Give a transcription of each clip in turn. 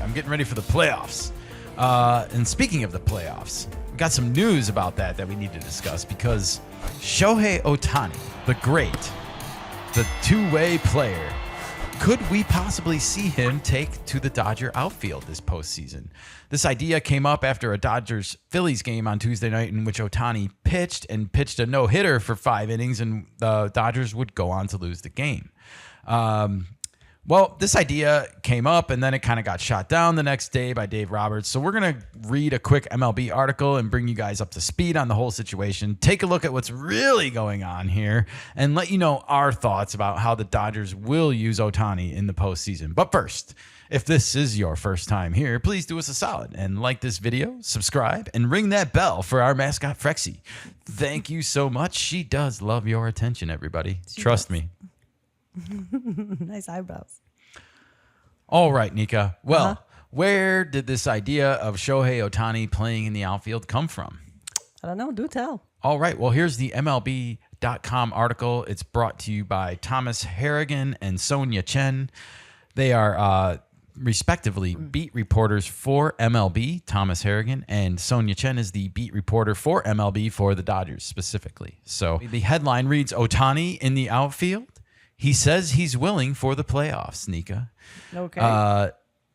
I'm getting ready for the playoffs. And speaking of the playoffs, we got some news about that we need to discuss because Shohei Ohtani, the great, the two-way player, could we possibly see him take to the Dodger outfield this postseason? This idea came up after a Dodgers-Phillies game on Tuesday night in which Ohtani pitched a no-hitter for 5 innings, and the Dodgers would go on to lose the game. Well, this idea came up, and then it kind of got shot down the next day by Dave Roberts. So we're going to read a quick MLB article and bring you guys up to speed on the whole situation, take a look at what's really going on here, and let you know our thoughts about how the Dodgers will use Ohtani in the postseason. But first, if this is your first time here, please do us a solid and like this video, subscribe, and ring that bell for our mascot, Frexy. Thank you so much. She does love your attention, everybody. Trust me. Nice eyebrows. All right, Nika. Well, where did this idea of Shohei Ohtani playing in the outfield come from? I don't know. Do tell. All right. Well, here's the MLB.com article. It's brought to you by Thomas Harrigan and Sonia Chen. They are respectively beat reporters for MLB. Thomas Harrigan and Sonia Chen is the beat reporter for MLB for the Dodgers specifically. So the headline reads, Ohtani in the outfield. He says he's willing for the playoffs, Nika. Okay.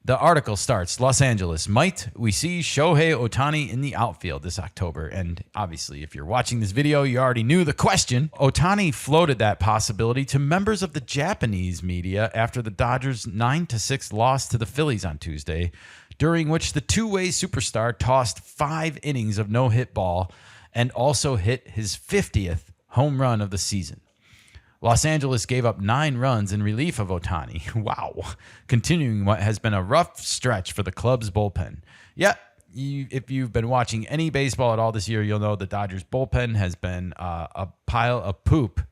The article starts, Los Angeles, might we see Shohei Ohtani in the outfield this October? And obviously, if you're watching this video, you already knew the question. Ohtani floated that possibility to members of the Japanese media after the Dodgers' 9-6 loss to the Phillies on Tuesday, during which the two-way superstar tossed 5 innings of no-hit ball and also hit his 50th home run of the season. Los Angeles gave up 9 runs in relief of Ohtani. Wow. Continuing what has been a rough stretch for the club's bullpen. Yeah, if you've been watching any baseball at all this year, you'll know the Dodgers bullpen has been a pile of poop,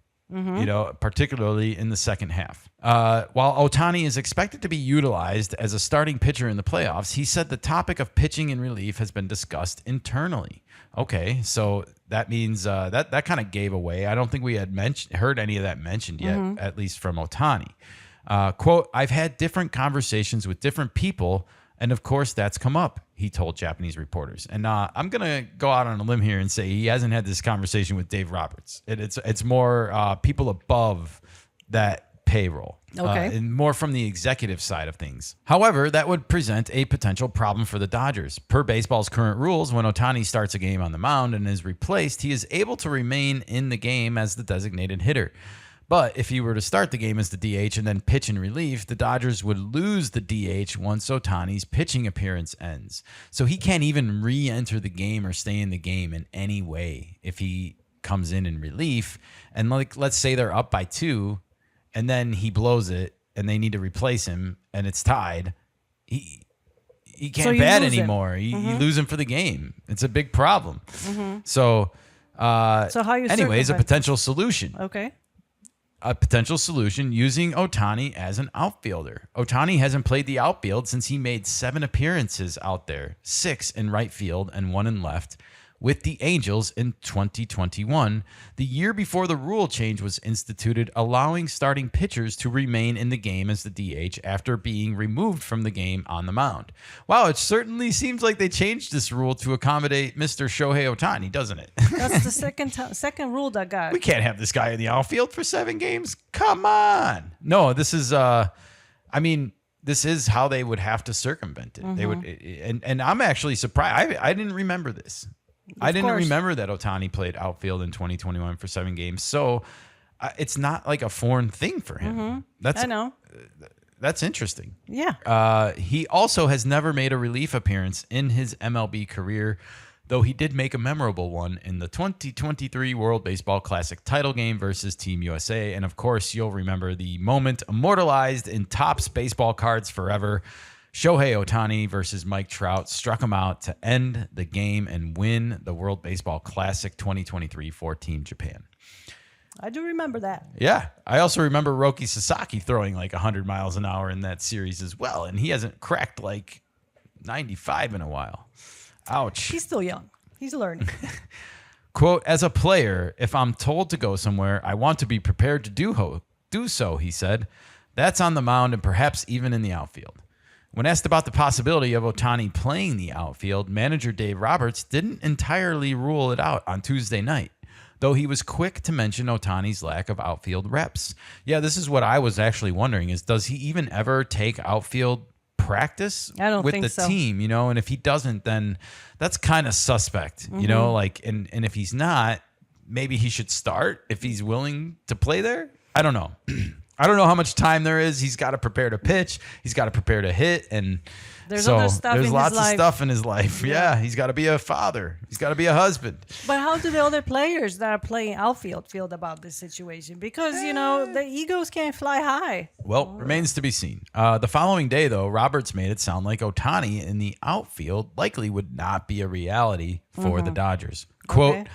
particularly in the second half. While Ohtani is expected to be utilized as a starting pitcher in the playoffs, he said the topic of pitching in relief has been discussed internally. Okay, so that means that kind of gave away. I don't think we had heard any of that mentioned yet, at least from Ohtani. Quote, I've had different conversations with different people, and of course that's come up, he told Japanese reporters. And I'm going to go out on a limb here and say he hasn't had this conversation with Dave Roberts. It's more people above that payroll. Okay. And more from the executive side of things. However, that would present a potential problem for the Dodgers. Per baseball's current rules, when Ohtani starts a game on the mound and is replaced, he is able to remain in the game as the designated hitter. But if he were to start the game as the DH and then pitch in relief, the Dodgers would lose the DH once Ohtani's pitching appearance ends. So he can't even re-enter the game or stay in the game in any way if he comes in relief. And let's say they're up by 2, and then he blows it, and they need to replace him, and it's tied. He can't bat anymore. You lose him for the game. It's a big problem. So how you? Anyways, a potential solution. Okay. A potential solution using Ohtani as an outfielder. Ohtani hasn't played the outfield since he made 7 appearances out there, 6 in right field and 1 in left, with the Angels in 2021, the year before the rule change was instituted, allowing starting pitchers to remain in the game as the DH after being removed from the game on the mound. Wow, it certainly seems like they changed this rule to accommodate Mr. Shohei Ohtani, doesn't it? That's the second rule that got. We can't have this guy in the outfield for 7 games. Come on. No, this is this is how they would have to circumvent it. They would, and I'm actually surprised. I didn't remember this. I didn't remember that Ohtani played outfield in 2021 for 7 games. So it's not like a foreign thing for him. I know. That's interesting. Yeah. He also has never made a relief appearance in his MLB career, though he did make a memorable one in the 2023 World Baseball Classic title game versus Team USA. And of course, you'll remember the moment immortalized in Topps baseball cards forever. Shohei Ohtani versus Mike Trout struck him out to end the game and win the World Baseball Classic 2023 for Team Japan. I do remember that. Yeah. I also remember Roki Sasaki throwing like 100 miles an hour in that series as well. And he hasn't cracked like 95 in a while. Ouch. He's still young. He's learning. Quote, as a player, if I'm told to go somewhere, I want to be prepared to do so, he said. That's on the mound and perhaps even in the outfield. When asked about the possibility of Ohtani playing the outfield, manager Dave Roberts didn't entirely rule it out on Tuesday night, though he was quick to mention Ohtani's lack of outfield reps. Yeah, this is what I was actually wondering is, does he even ever take outfield practice I don't with think the so. team? And if he doesn't, then that's kind of suspect, and if he's not, maybe he should start if he's willing to play there. I don't know. I don't know how much time there is. He's got to prepare to pitch. He's got to prepare to hit. And There's so other stuff there's in lots his of life. stuff in his life. Yeah. He's got to be a father. He's got to be a husband. But how do the other players that are playing outfield feel about this situation? Because, the egos can't fly high. Well, remains to be seen. The following day, though, Roberts made it sound like Ohtani in the outfield likely would not be a reality for the Dodgers. Quote, Okay.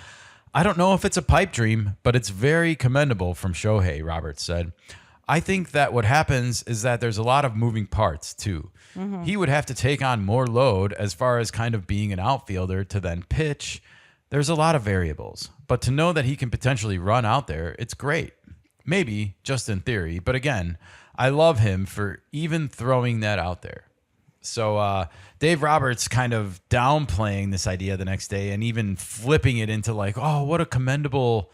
I don't know if it's a pipe dream, but it's very commendable from Shohei, Roberts said. I think that what happens is that there's a lot of moving parts, too. He would have to take on more load as far as kind of being an outfielder to then pitch. There's a lot of variables. But to know that he can potentially run out there, it's great. Maybe just in theory. But again, I love him for even throwing that out there. So Dave Roberts kind of downplaying this idea the next day and even flipping it into like, oh, what a commendable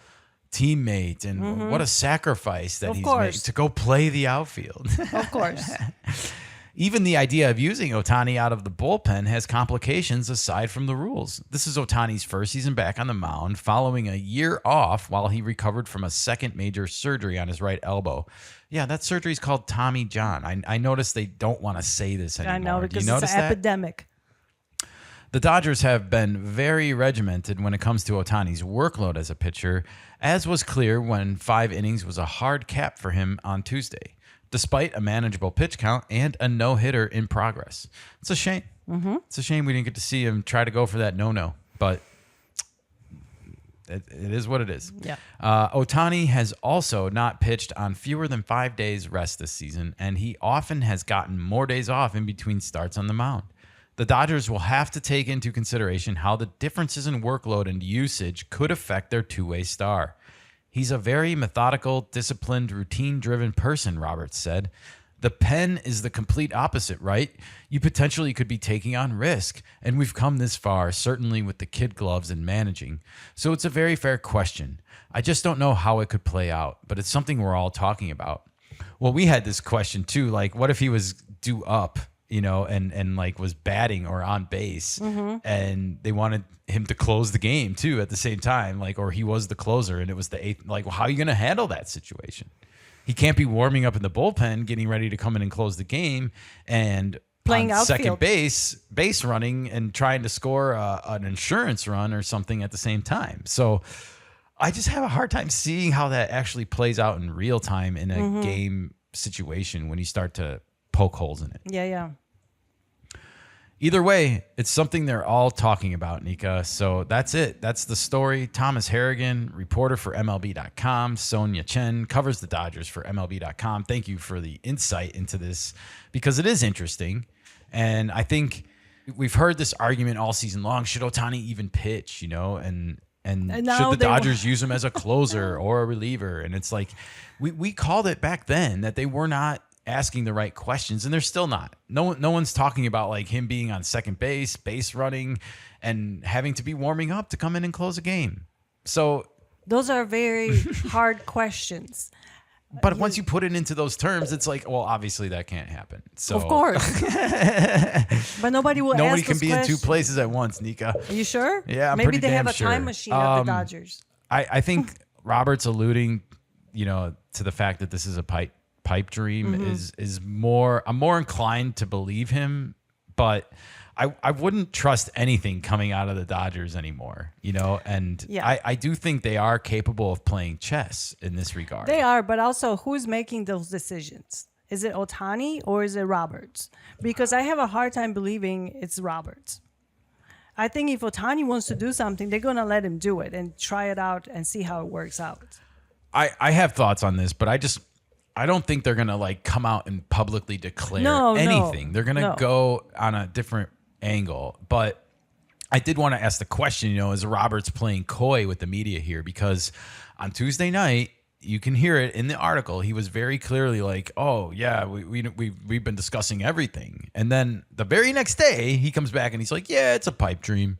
teammate and what a sacrifice that Of he's course. made to go play the outfield. Of course. Even the idea of using Ohtani out of the bullpen has complications aside from the rules. This is Ohtani's first season back on the mound following a year off while he recovered from a second major surgery on his right elbow. Yeah, that surgery is called Tommy John. I noticed they don't want to say this anymore. I know, Do because you it's notice an that? epidemic. The Dodgers have been very regimented when it comes to Ohtani's workload as a pitcher, as was clear when 5 innings was a hard cap for him on Tuesday, despite a manageable pitch count and a no-hitter in progress. It's a shame. It's a shame we didn't get to see him try to go for that no-no, but it is what it is. Yeah. Ohtani has also not pitched on fewer than 5 days rest this season, and he often has gotten more days off in between starts on the mound. The Dodgers will have to take into consideration how the differences in workload and usage could affect their two-way star. He's a very methodical, disciplined, routine-driven person, Roberts said. The pen is the complete opposite, right? You potentially could be taking on risk, and we've come this far, certainly with the kid gloves and managing. So it's a very fair question. I just don't know how it could play out, but it's something we're all talking about. Well, we had this question too, like what if he was due up, and like was batting or on base, and they wanted him to close the game too at the same time, like, or he was the closer and it was the 8th, like, well, how are you going to handle that situation? He can't be warming up in the bullpen, getting ready to come in and close the game, and Playing on second outfield. base running and trying to score an insurance run or something at the same time. So I just have a hard time seeing how that actually plays out in real time in a game situation when you start to poke holes in it. Yeah. Either way, it's something they're all talking about, Nika. So that's it. That's the story. Thomas Harrigan, reporter for MLB.com. Sonia Chen covers the Dodgers for MLB.com. Thank you for the insight into this because it is interesting. And I think we've heard this argument all season long. Should Ohtani even pitch, and And should now the they Dodgers use him as a closer or a reliever? And it's like we called it back then that they were not asking the right questions, and they're still not. No one's talking about like him being on second base running, and having to be warming up to come in and close a game. So, Those are very hard questions. but once you put it into those terms, it's like, well, obviously that can't happen. So, Of course. But nobody will nobody ask can those be in two questions. places at once, Nika. Are you sure? Yeah, I'm Maybe pretty they have damn a sure. time machine at the Dodgers. I think Robert's alluding, to the fact that this is a pipe dream is more. I'm more inclined to believe him, but I wouldn't trust anything coming out of the Dodgers anymore. And Yeah. I do think they are capable of playing chess in this regard. They are, but also who's making those decisions? Is it Ohtani or is it Roberts? Because I have a hard time believing it's Roberts. I think if Ohtani wants to do something, they're going to let him do it and try it out and see how it works out. I have thoughts on this, but I don't think they're gonna like come out and publicly declare No, anything. They're gonna no. go on a different angle. But I did want to ask the question, is Roberts playing coy with the media here? Because on Tuesday night, you can hear it in the article. He was very clearly like, "Oh yeah, we've been discussing everything." And then the very next day, he comes back and he's like, "Yeah, it's a pipe dream."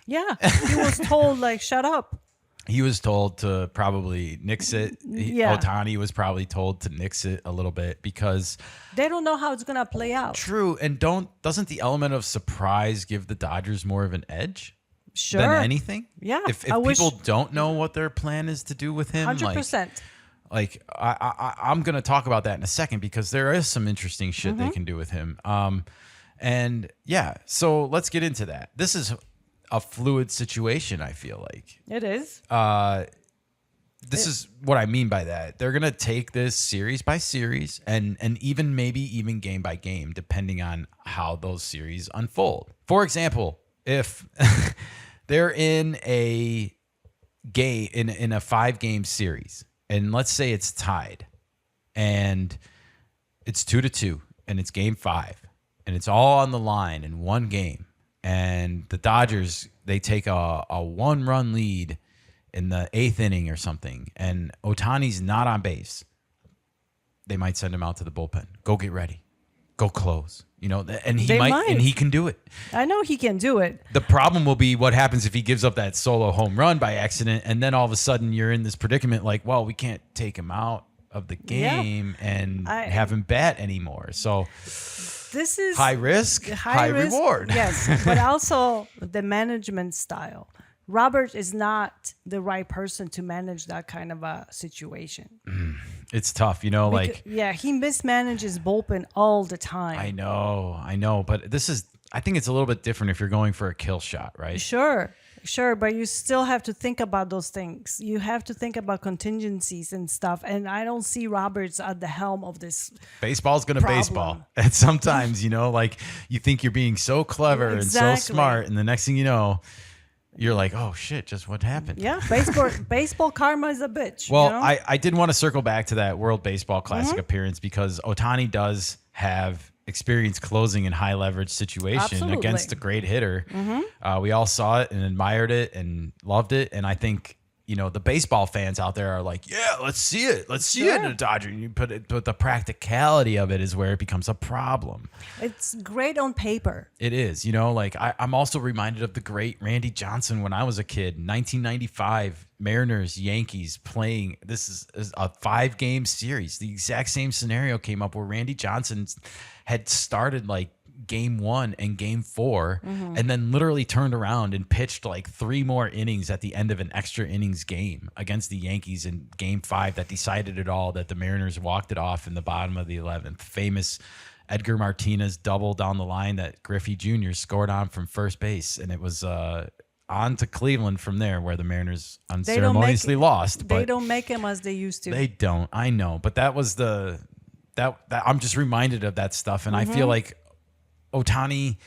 Yeah, he was told like, "Shut up." He was told to probably nix it. Yeah. Ohtani was probably told to nix it a little bit because They don't know how it's gonna play out. true. And doesn't the element of surprise give the Dodgers more of an edge Sure. than anything? Yeah, If I wish- people don't know what their plan is to do with him, 100%. like I'm gonna talk about that in a second because there is some interesting shit they can do with him. And yeah, so let's get into that. This is a fluid situation, I feel like. It is. This is what I mean by that. They're gonna take this series by series and maybe even game by game, depending on how those series unfold. For example, if they're in a game in a 5-game series, and let's say it's tied, and it's 2-2, and it's game 5, and it's all on the line in one game. And the Dodgers, they take a 1-run lead in the 8th inning or something, and Ohtani's not on base. They might send him out to the bullpen. Go get ready. Go close. You know, and he might, and he can do it. I know he can do it. The problem will be what happens if he gives up that solo home run by accident, and then all of a sudden you're in this predicament like, well, we can't take him out of the game and have him bat anymore. So this is high risk, high risk, reward. Yes, but also the management style. Robert is not the right person to manage that kind of a situation. It's tough, you know, like yeah, he mismanages bullpen all the time. I know, but I think it's a little bit different if you're going for a kill shot, right? Sure, but you still have to think about those things. You have to think about contingencies and stuff. And I don't see Roberts at the helm of this. Baseball's gonna baseball, and sometimes you know, like you think you're being so clever and so smart, and the next thing you know, you're like, oh shit, just what happened? Yeah, baseball karma is a bitch. Well, you know? I did want to circle back to that World Baseball Classic appearance because Ohtani does have experience closing in high leverage situation against a great hitter. We all saw it and admired it and loved it. And I think, you know, the baseball fans out there are like, yeah, let's see it. Let's see it in a Dodger. And you put it, but the practicality of it is where it becomes a problem. It's great on paper. It is, you know, like I'm also reminded of the great Randy Johnson when I was a kid, 1995 Mariners, Yankees playing. This is a 5-game series. The exact same scenario came up where Randy Johnson had started like game 1 and game 4 and then literally turned around and pitched like 3 more innings at the end of an extra innings game against the Yankees in game 5 that decided it all, that the Mariners walked it off in the bottom of the 11th. Famous Edgar Martinez double down the line that Griffey Jr. scored on from first base, and it was on to Cleveland from there, where the Mariners unceremoniously lost. They don't make them as they used to. They don't. I know, but that was that I'm just reminded of that stuff, and I feel like Ohtani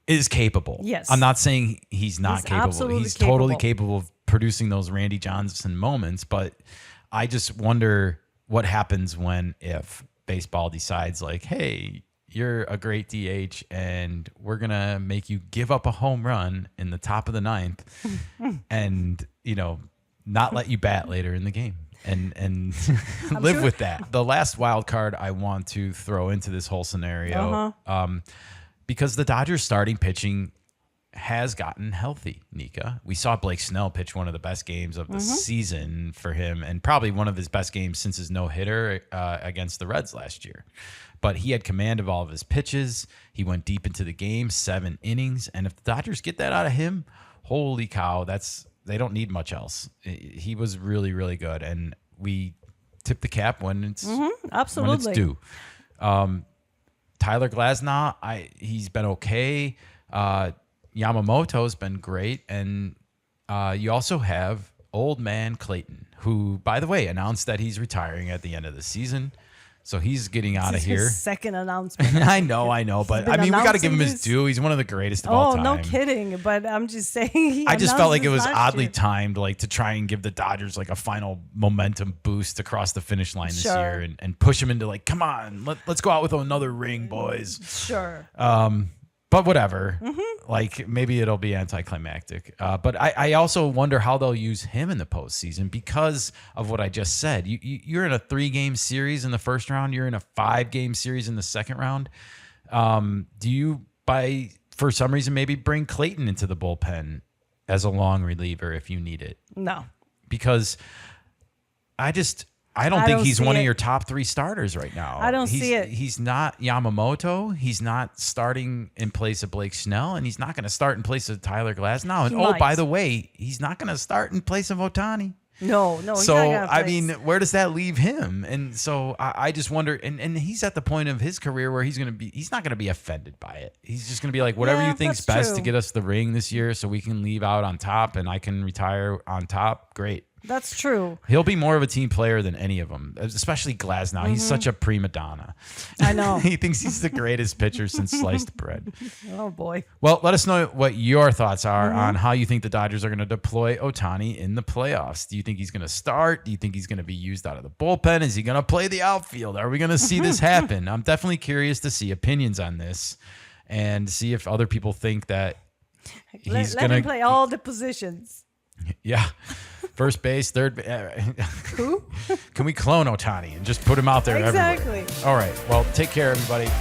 is capable. Yes. I'm not saying he's not capable. He's totally capable of producing those Randy Johnson moments, but I just wonder what happens if baseball decides like, hey, you're a great DH and we're going to make you give up a home run in the top of the 9th and, you know, not let you bat later in the game. And live with that. The last wild card I want to throw into this whole scenario, because the Dodgers starting pitching has gotten healthy, Nika. We saw Blake Snell pitch one of the best games of the season for him, and probably one of his best games since his no-hitter against the Reds last year. But he had command of all of his pitches. He went deep into the game, 7 innings. And if the Dodgers get that out of him, holy cow, they don't need much else. He was really, really good, and we tip the cap when it's absolutely when it's due. Tyler Glasnow, he's been okay. Yamamoto's been great, and you also have old man Clayton, who, by the way, announced that he's retiring at the end of the season. So he's getting out of here. His second announcement. I know, but I mean, we got to give him his due. He's one of the greatest of all time. Oh, no kidding. But I'm just saying. I just felt like it was oddly timed, like to try and give the Dodgers like a final momentum boost across the finish line this year and push them into like, come on, let's go out with another ring, boys. Sure. But whatever. Like, maybe it'll be anticlimactic. But I also wonder how they'll use him in the postseason because of what I just said. You're in a 3-game series in the first round. You're in a 5-game series in the second round. Do you, for some reason, maybe bring Clayton into the bullpen as a long reliever if you need it? No. Because I don't think he's one of your top 3 starters right now. I don't see it. He's not Yamamoto. He's not starting in place of Blake Snell, and he's not going to start in place of Tyler Glasnow. And by the way, he's not going to start in place of Ohtani. No. So I mean, where does that leave him? And so I just wonder. And he's at the point of his career where he's not going to be offended by it. He's just going to be like, whatever you think's best to get us the ring this year, so we can leave out on top and I can retire on top. Great. That's true. He'll be more of a team player than any of them, especially Glasnow. He's such a prima donna. I know. He thinks he's the greatest pitcher since sliced bread. Oh, boy. Well, let us know what your thoughts are on how you think the Dodgers are going to deploy Ohtani in the playoffs. Do you think he's going to start? Do you think he's going to be used out of the bullpen? Is he going to play the outfield? Are we going to see this happen? I'm definitely curious to see opinions on this and see if other people think that he's going to him play all the positions. Yeah. First base, third. Who? Can we clone Ohtani and just put him out there everywhere? Exactly. All right. Well, take care, everybody.